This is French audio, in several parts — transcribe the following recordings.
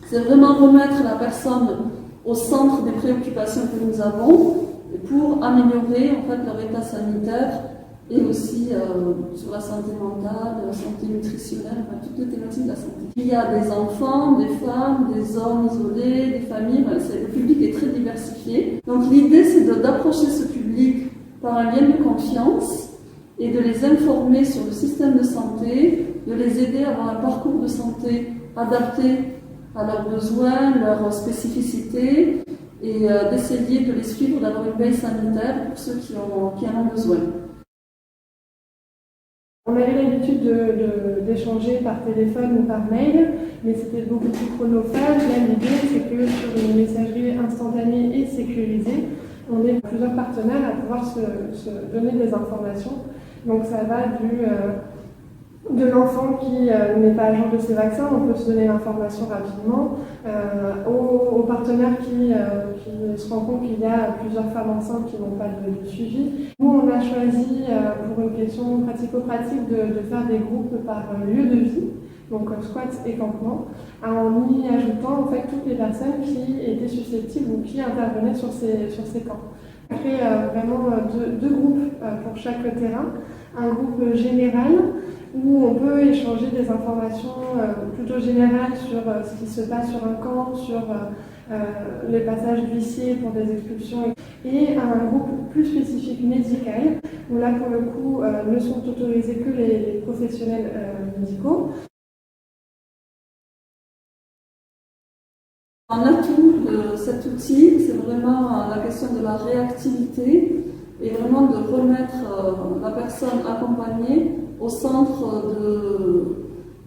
C'est vraiment remettre la personne au centre des préoccupations que nous avons pour améliorer en fait, leur état sanitaire et aussi sur la santé mentale, la santé nutritionnelle, enfin, toutes les thématiques de la santé. Il y a des enfants, des femmes, des hommes isolés, des familles, le public est très diversifié. Donc l'idée c'est d'approcher ce public par un lien de confiance et de les informer sur le système de santé, de les aider à avoir un parcours de santé adapté à leurs besoins, leurs spécificités et d'essayer de les suivre, d'avoir une veille sanitaire pour ceux qui en ont besoin. On avait l'habitude d'échanger par téléphone ou par mail, mais c'était beaucoup plus chronophage. Là, l'idée, c'est que sur une messagerie instantanée et sécurisée, on ait plusieurs partenaires à pouvoir se donner des informations. Donc ça va de l'enfant qui n'est pas à jour de ses vaccins, on peut se donner l'information rapidement, aux partenaires qui se rendent compte qu'il y a plusieurs femmes enceintes qui n'ont pas de suivi. Nous, on a choisi, pour une question pratico-pratique, de faire des groupes par lieu de vie, donc squat et campement, en y ajoutant en fait toutes les personnes qui étaient susceptibles ou qui intervenaient sur ces camps. On a créé vraiment deux groupes pour chaque terrain, un groupe général où on peut échanger des informations plutôt générales sur ce qui se passe sur un camp, sur les passages d'huissiers pour des expulsions, et un groupe plus spécifique médical, où là pour le coup ne sont autorisés que les professionnels médicaux. Un atout de cet outil, c'est vraiment la question de la réactivité et vraiment de remettre la personne accompagnée au centre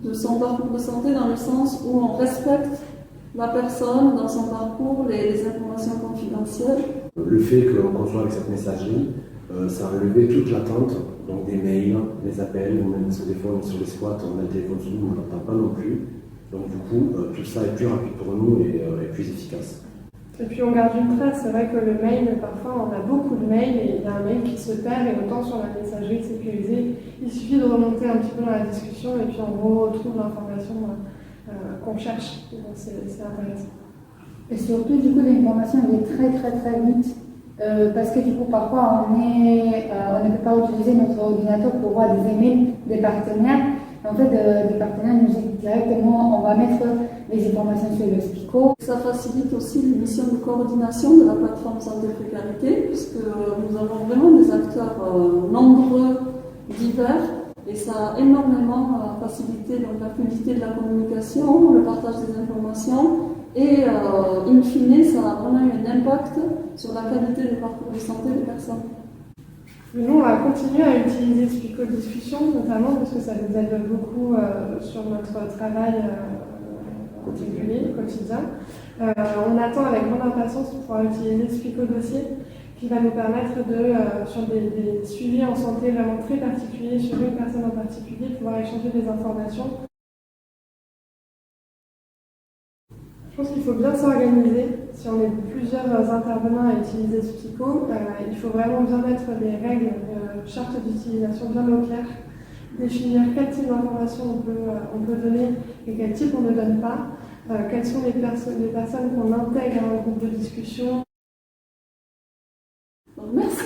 de son parcours de santé, dans le sens où on respecte la personne dans son parcours, les informations confidentielles. Le fait qu'on conçoit avec cette messagerie, ça a relevé toute l'attente, donc des mails, des appels, ou même sur des fois sur les squats, on a le téléphone sur nous, on n'entend pas non plus. Donc du coup, tout ça est plus rapide pour nous et plus efficace. Et puis on garde une trace, c'est vrai que le mail, parfois on a beaucoup de mails et il y a un mail qui se perd, et autant sur la messagerie sécurisée, il suffit de remonter un petit peu dans la discussion et puis on retrouve l'information qu'on cherche, donc c'est intéressant. Et surtout du coup l'information est très vite, parce que du coup parfois on ne peut pas utiliser notre ordinateur pour voir des emails des partenaires. En fait, des partenaires nous disent directement, on va mettre les informations sur le SPICO. Ça facilite aussi les missions de coordination de la plateforme Santé Précarité, puisque nous avons vraiment des acteurs nombreux, divers, et ça a énormément facilité donc, la fluidité de la communication, le partage des informations, et in fine, ça a vraiment eu un impact sur la qualité des parcours de santé des personnes. Nous, on va continuer à utiliser Spico Discussion, notamment parce que ça nous aide beaucoup sur notre travail régulier, quotidien. On attend avec grande impatience de pouvoir utiliser Spico Dossier, qui va nous permettre sur des suivis en santé vraiment très particuliers, sur une personne en particulier, pouvoir échanger des informations. Je pense qu'il faut bien s'organiser. Si on est plusieurs intervenants à utiliser Spico, il faut vraiment bien mettre des règles, charte d'utilisation bien au clair, définir quel type d'informations on peut donner et quel type on ne donne pas, quelles sont les personnes qu'on intègre à un groupe de discussion. Merci.